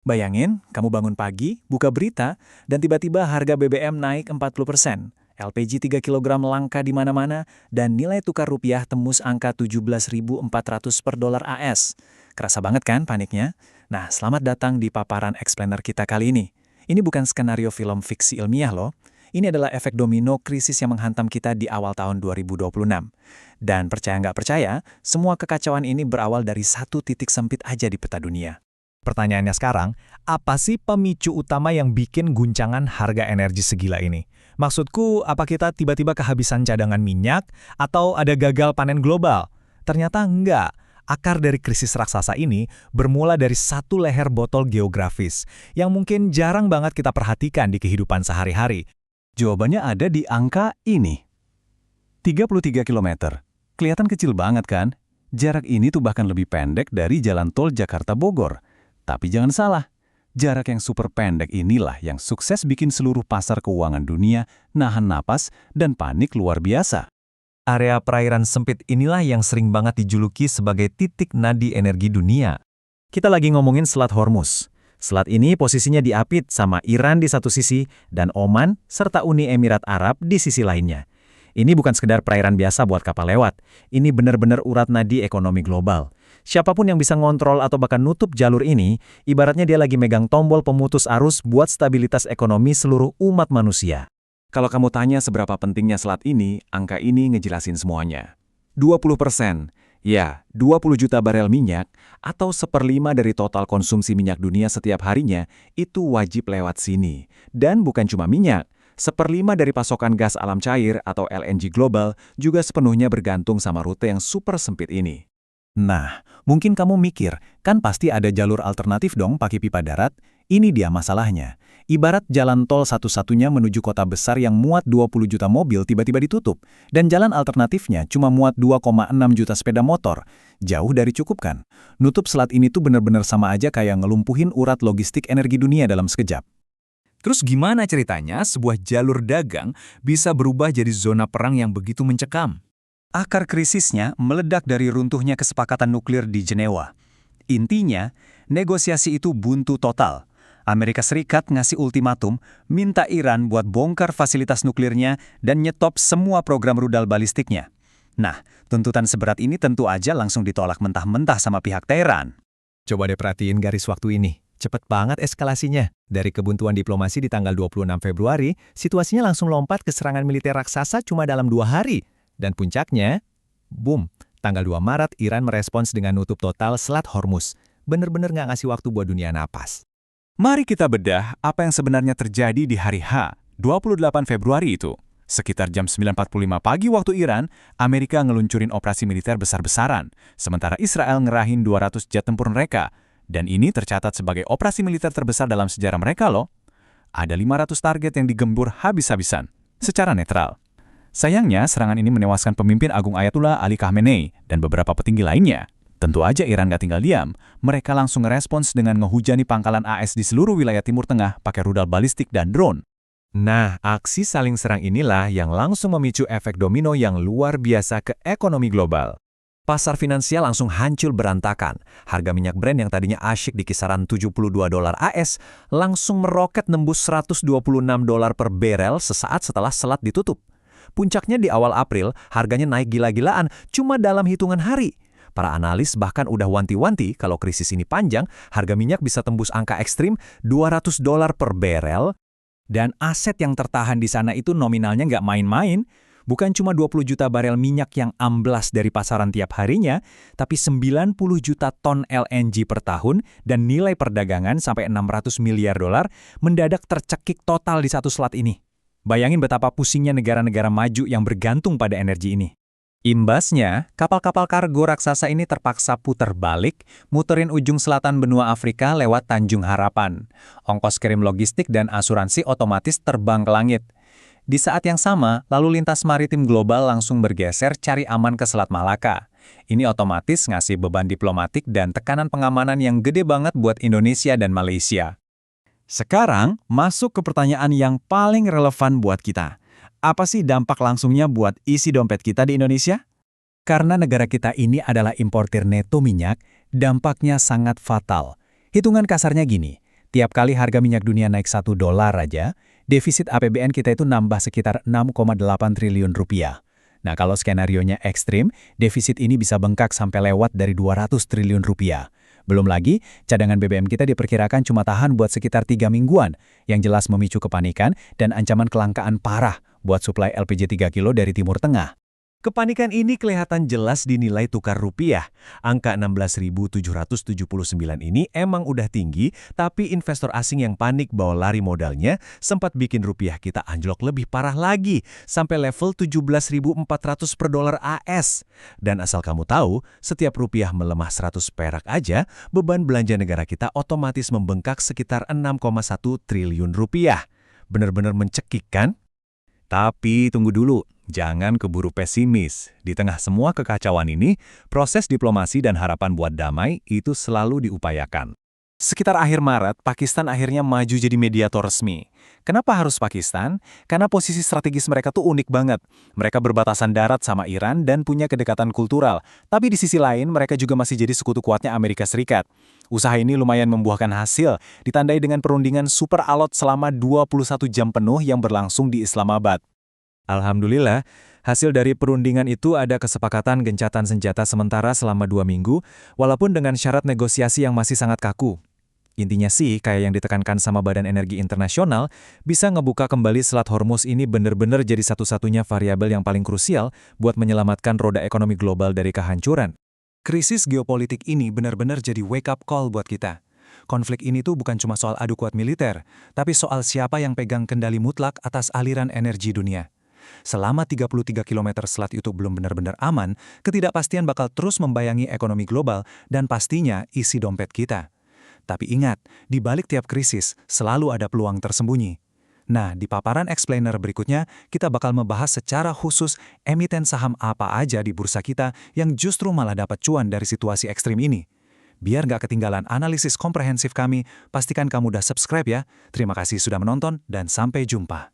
Bayangin, kamu bangun pagi, buka berita, dan tiba-tiba harga BBM naik 40%. LPG 3 kilogram langka di mana-mana, dan nilai tukar rupiah tembus angka 17.400 per dolar AS. Kerasa banget kan paniknya? Nah, selamat datang di paparan explainer kita kali ini. Ini bukan skenario film fiksi ilmiah loh. Ini adalah efek domino krisis yang menghantam kita di awal tahun 2026. Dan percaya nggak percaya, semua kekacauan ini berawal dari satu titik sempit aja di peta dunia. Pertanyaannya sekarang, apa sih pemicu utama yang bikin guncangan harga energi segila ini? Maksudku, apa kita tiba-tiba kehabisan cadangan minyak atau ada gagal panen global? Ternyata enggak. Akar dari krisis raksasa ini bermula dari satu leher botol geografis yang mungkin jarang banget kita perhatikan di kehidupan sehari-hari. Jawabannya ada di angka ini. 33 km. Kelihatan kecil banget kan? Jarak ini tuh bahkan lebih pendek dari jalan tol Jakarta-Bogor. Tapi jangan salah, jarak yang super pendek inilah yang sukses bikin seluruh pasar keuangan dunia nahan napas dan panik luar biasa. Area perairan sempit inilah yang sering banget dijuluki sebagai titik nadi energi dunia. Kita lagi ngomongin Selat Hormuz. Selat ini posisinya diapit sama Iran di satu sisi dan Oman serta Uni Emirat Arab di sisi lainnya. Ini bukan sekedar perairan biasa buat kapal lewat. Ini benar-benar urat nadi ekonomi global. Siapapun yang bisa ngontrol atau bahkan nutup jalur ini, ibaratnya dia lagi megang tombol pemutus arus buat stabilitas ekonomi seluruh umat manusia. Kalau kamu tanya seberapa pentingnya selat ini, angka ini ngejelasin semuanya. 20%. Ya, 20 juta barel minyak atau 1/5 dari total konsumsi minyak dunia setiap harinya itu wajib lewat sini. Dan bukan cuma minyak, 1/5 dari pasokan gas alam cair atau LNG global juga sepenuhnya bergantung sama rute yang super sempit ini. Nah, mungkin kamu mikir, kan pasti ada jalur alternatif dong pakai pipa darat? Ini dia masalahnya. Ibarat jalan tol satu-satunya menuju kota besar yang muat 20 juta mobil tiba-tiba ditutup. Dan jalan alternatifnya cuma muat 2,6 juta sepeda motor. Jauh dari cukup kan? Nutup selat ini tuh bener-bener sama aja kayak ngelumpuhin urat logistik energi dunia dalam sekejap. Terus gimana ceritanya sebuah jalur dagang bisa berubah jadi zona perang yang begitu mencekam? Akar krisisnya meledak dari runtuhnya kesepakatan nuklir di Jenewa. Intinya, negosiasi itu buntu total. Amerika Serikat ngasih ultimatum, minta Iran buat bongkar fasilitas nuklirnya dan nyetop semua program rudal balistiknya. Nah, tuntutan seberat ini tentu aja langsung ditolak mentah-mentah sama pihak Teheran. Coba deh perhatiin garis waktu ini. Cepet banget eskalasinya. Dari kebuntuan diplomasi di tanggal 26 Februari, situasinya langsung lompat ke serangan militer raksasa cuma dalam 2 hari. Dan puncaknya, boom, tanggal 2 Maret Iran merespons dengan nutup total Selat Hormuz. Bener-bener nggak ngasih waktu buat dunia napas. Mari kita bedah apa yang sebenarnya terjadi di hari H, 28 Februari itu. Sekitar jam 9.45 pagi waktu Iran, Amerika ngeluncurin operasi militer besar-besaran, sementara Israel ngerahin 200 jet tempur mereka. Dan ini tercatat sebagai operasi militer terbesar dalam sejarah mereka loh. Ada 500 target yang digembur habis-habisan, secara netral. Sayangnya, serangan ini menewaskan pemimpin Agung Ayatullah Ali Khamenei dan beberapa petinggi lainnya. Tentu aja Iran gak tinggal diam. Mereka langsung ngerespons dengan ngehujani pangkalan AS di seluruh wilayah Timur Tengah pakai rudal balistik dan drone. Nah, aksi saling serang inilah yang langsung memicu efek domino yang luar biasa ke ekonomi global. Pasar finansial langsung hancur berantakan. Harga minyak Brent yang tadinya asyik di kisaran $72 AS langsung meroket nembus $126 per barel sesaat setelah selat ditutup. Puncaknya di awal April, harganya naik gila-gilaan cuma dalam hitungan hari. Para analis bahkan udah wanti-wanti kalau krisis ini panjang, harga minyak bisa tembus angka ekstrim $200 per barel. Dan aset yang tertahan di sana itu nominalnya nggak main-main. Bukan cuma 20 juta barel minyak yang amblas dari pasaran tiap harinya, tapi 90 juta ton LNG per tahun dan nilai perdagangan sampai $600 miliar mendadak tercekik total di satu selat ini. Bayangin betapa pusingnya negara-negara maju yang bergantung pada energi ini. Imbasnya, kapal-kapal kargo raksasa ini terpaksa putar balik, muterin ujung selatan benua Afrika lewat Tanjung Harapan. Ongkos kirim logistik dan asuransi otomatis terbang ke langit. Di saat yang sama, lalu lintas maritim global langsung bergeser cari aman ke Selat Malaka. Ini otomatis ngasih beban diplomatik dan tekanan pengamanan yang gede banget buat Indonesia dan Malaysia. Sekarang, masuk ke pertanyaan yang paling relevan buat kita. Apa sih dampak langsungnya buat isi dompet kita di Indonesia? Karena negara kita ini adalah importir neto minyak, dampaknya sangat fatal. Hitungan kasarnya gini, Tiap kali harga minyak dunia naik $1 aja, defisit APBN kita itu nambah sekitar 6,8 triliun rupiah. Nah, kalau skenarionya ekstrim, defisit ini bisa bengkak sampai lewat dari 200 triliun rupiah. Belum lagi, cadangan BBM kita diperkirakan cuma tahan buat sekitar 3 mingguan, yang jelas memicu kepanikan dan ancaman kelangkaan parah buat suplai LPG 3 kilo dari Timur Tengah. Kepanikan ini kelihatan jelas di nilai tukar rupiah. Angka 16.779 ini emang udah tinggi, tapi investor asing yang panik bawa lari modalnya sempat bikin rupiah kita anjlok lebih parah lagi, sampai level 17.400 per dolar AS. Dan asal kamu tahu, setiap rupiah melemah 100 perak aja, beban belanja negara kita otomatis membengkak sekitar 6,1 triliun rupiah. Bener-bener mencekik kan? Tapi tunggu dulu, jangan keburu pesimis. Di tengah semua kekacauan ini, proses diplomasi dan harapan buat damai itu selalu diupayakan. Sekitar akhir Maret, Pakistan akhirnya maju jadi mediator resmi. Kenapa harus Pakistan? Karena posisi strategis mereka tuh unik banget. Mereka berbatasan darat sama Iran dan punya kedekatan kultural. Tapi di sisi lain, mereka juga masih jadi sekutu kuatnya Amerika Serikat. Usaha ini lumayan membuahkan hasil, ditandai dengan perundingan super alot selama 21 jam penuh yang berlangsung di Islamabad. Alhamdulillah, hasil dari perundingan itu ada kesepakatan gencatan senjata sementara selama 2 minggu, walaupun dengan syarat negosiasi yang masih sangat kaku. Intinya sih, kayak yang ditekankan sama Badan Energi Internasional, bisa ngebuka kembali Selat Hormuz ini bener-bener jadi satu-satunya variabel yang paling krusial buat menyelamatkan roda ekonomi global dari kehancuran. Krisis geopolitik ini benar-benar jadi wake-up call buat kita. Konflik ini tuh bukan cuma soal adu kuat militer, tapi soal siapa yang pegang kendali mutlak atas aliran energi dunia. Selama 33 km selat itu belum benar-benar aman, ketidakpastian bakal terus membayangi ekonomi global dan pastinya isi dompet kita. Tapi ingat, di balik tiap krisis selalu ada peluang tersembunyi. Nah, di paparan explainer berikutnya, kita bakal membahas secara khusus emiten saham apa aja di bursa kita yang justru malah dapat cuan dari situasi ekstrim ini. Biar nggak ketinggalan analisis komprehensif kami, pastikan kamu udah subscribe ya. Terima kasih sudah menonton dan sampai jumpa.